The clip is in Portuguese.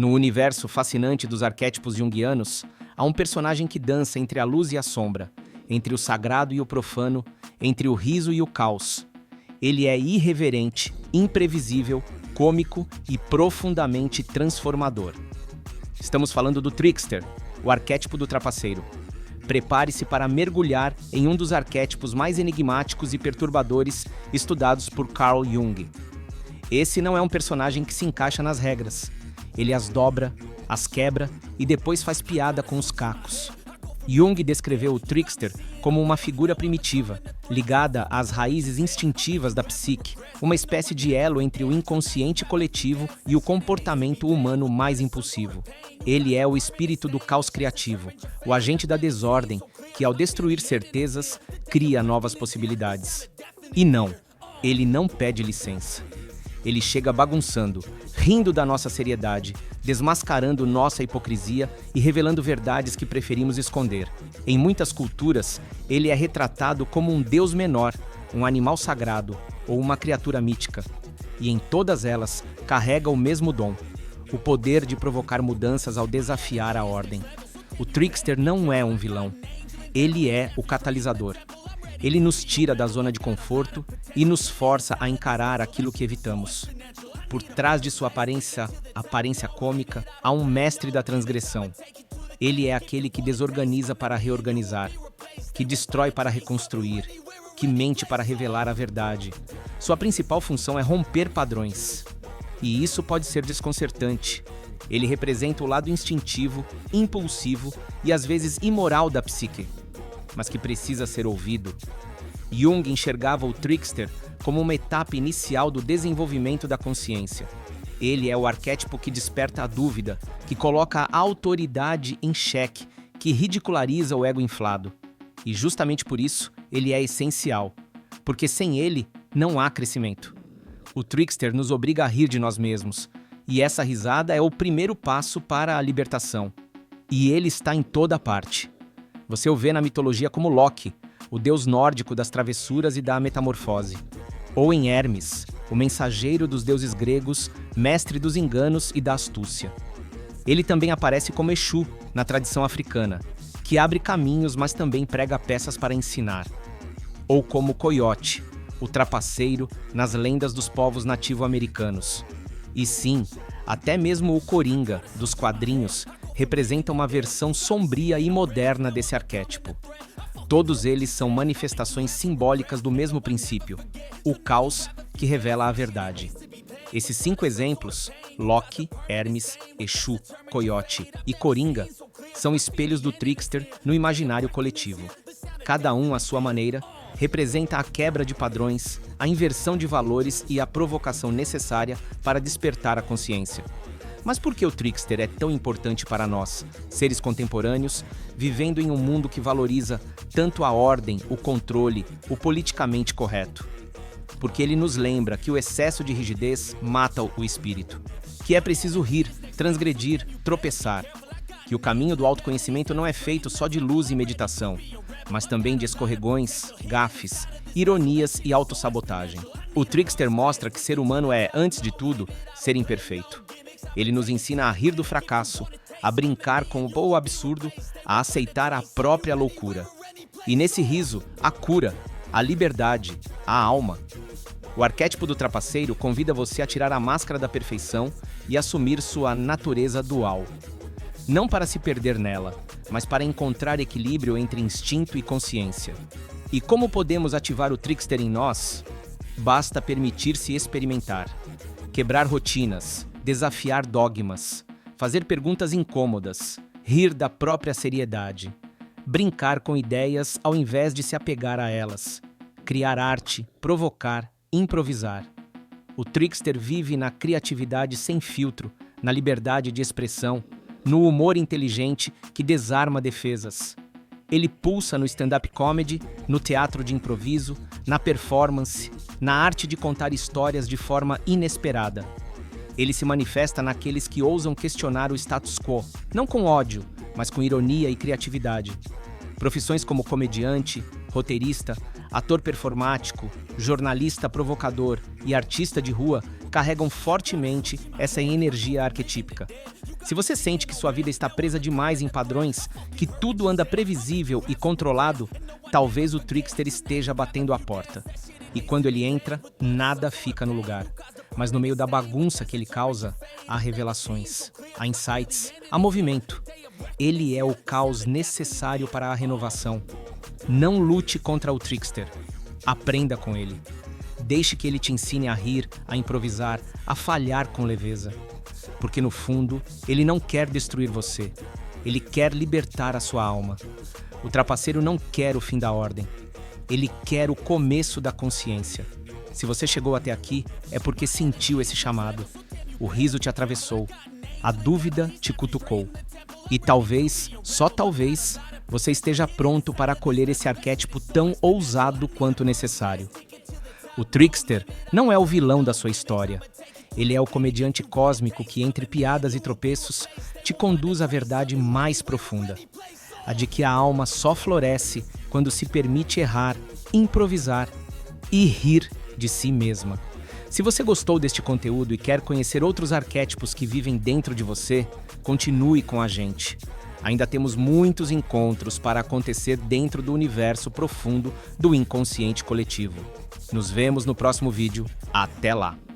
No universo fascinante dos arquétipos junguianos, há um personagem que dança entre a luz e a sombra, entre o sagrado e o profano, entre o riso e o caos. Ele é irreverente, imprevisível, cômico e profundamente transformador. Estamos falando do Trickster, o arquétipo do trapaceiro. Prepare-se para mergulhar em um dos arquétipos mais enigmáticos e perturbadores estudados por Carl Jung. Esse não é um personagem que se encaixa nas regras. Ele as dobra, as quebra e depois faz piada com os cacos. Jung descreveu o Trickster como uma figura primitiva, ligada às raízes instintivas da psique, uma espécie de elo entre o inconsciente coletivo e o comportamento humano mais impulsivo. Ele é o espírito do caos criativo, o agente da desordem, que ao destruir certezas, cria novas possibilidades. E não, ele não pede licença. Ele chega bagunçando, rindo da nossa seriedade, desmascarando nossa hipocrisia e revelando verdades que preferimos esconder. Em muitas culturas, ele é retratado como um deus menor, um animal sagrado ou uma criatura mítica. E em todas elas, carrega o mesmo dom, o poder de provocar mudanças ao desafiar a ordem. O Trickster não é um vilão, ele é o catalisador. Ele nos tira da zona de conforto e nos força a encarar aquilo que evitamos. Por trás de sua aparência cômica, há um mestre da transgressão. Ele é aquele que desorganiza para reorganizar, que destrói para reconstruir, que mente para revelar a verdade. Sua principal função é romper padrões. E isso pode ser desconcertante. Ele representa o lado instintivo, impulsivo e às vezes imoral da psique, mas que precisa ser ouvido. Jung enxergava o Trickster como uma etapa inicial do desenvolvimento da consciência. Ele é o arquétipo que desperta a dúvida, que coloca a autoridade em xeque, que ridiculariza o ego inflado. E justamente por isso, ele é essencial, porque sem ele, não há crescimento. O Trickster nos obriga a rir de nós mesmos, e essa risada é o primeiro passo para a libertação. E ele está em toda parte. Você o vê na mitologia como Loki, o deus nórdico das travessuras e da metamorfose. Ou em Hermes, o mensageiro dos deuses gregos, mestre dos enganos e da astúcia. Ele também aparece como Exu, na tradição africana, que abre caminhos, mas também prega peças para ensinar. Ou como Coyote, o trapaceiro, nas lendas dos povos nativo-americanos. E sim, até mesmo o Coringa, dos quadrinhos, representa uma versão sombria e moderna desse arquétipo. Todos eles são manifestações simbólicas do mesmo princípio, o caos que revela a verdade. Esses 5 exemplos, Loki, Hermes, Exu, Coyote e Coringa, são espelhos do Trickster no imaginário coletivo. Cada um, à sua maneira, representa a quebra de padrões, a inversão de valores e a provocação necessária para despertar a consciência. Mas por que o Trickster é tão importante para nós, seres contemporâneos, vivendo em um mundo que valoriza tanto a ordem, o controle, o politicamente correto? Porque ele nos lembra que o excesso de rigidez mata o espírito, que é preciso rir, transgredir, tropeçar, que o caminho do autoconhecimento não é feito só de luz e meditação, mas também de escorregões, gafes, ironias e autossabotagem. O Trickster mostra que ser humano é, antes de tudo, ser imperfeito. Ele nos ensina a rir do fracasso, a brincar com o absurdo, a aceitar a própria loucura. E nesse riso, a cura, a liberdade, a alma. O arquétipo do trapaceiro convida você a tirar a máscara da perfeição e assumir sua natureza dual. Não para se perder nela, mas para encontrar equilíbrio entre instinto e consciência. E como podemos ativar o Trickster em nós? Basta permitir-se experimentar, quebrar rotinas, desafiar dogmas, fazer perguntas incômodas, rir da própria seriedade, brincar com ideias ao invés de se apegar a elas, criar arte, provocar, improvisar. O Trickster vive na criatividade sem filtro, na liberdade de expressão, no humor inteligente que desarma defesas. Ele pulsa no stand-up comedy, no teatro de improviso, na performance, na arte de contar histórias de forma inesperada. Ele se manifesta naqueles que ousam questionar o status quo, não com ódio, mas com ironia e criatividade. Profissões como comediante, roteirista, ator performático, jornalista provocador e artista de rua carregam fortemente essa energia arquetípica. Se você sente que sua vida está presa demais em padrões, que tudo anda previsível e controlado, talvez o Trickster esteja batendo a porta. E quando ele entra, nada fica no lugar. Mas no meio da bagunça que ele causa, há revelações, há insights, há movimento. Ele é o caos necessário para a renovação. Não lute contra o Trickster. Aprenda com ele. Deixe que ele te ensine a rir, a improvisar, a falhar com leveza. Porque no fundo, ele não quer destruir você. Ele quer libertar a sua alma. O trapaceiro não quer o fim da ordem. Ele quer o começo da consciência. Se você chegou até aqui, é porque sentiu esse chamado. O riso te atravessou. A dúvida te cutucou. E talvez, só talvez, você esteja pronto para acolher esse arquétipo tão ousado quanto necessário. O Trickster não é o vilão da sua história. Ele é o comediante cósmico que, entre piadas e tropeços, te conduz à verdade mais profunda. A de que a alma só floresce quando se permite errar, improvisar e rir de si mesma. Se você gostou deste conteúdo e quer conhecer outros arquétipos que vivem dentro de você, continue com a gente. Ainda temos muitos encontros para acontecer dentro do universo profundo do inconsciente coletivo. Nos vemos no próximo vídeo. Até lá!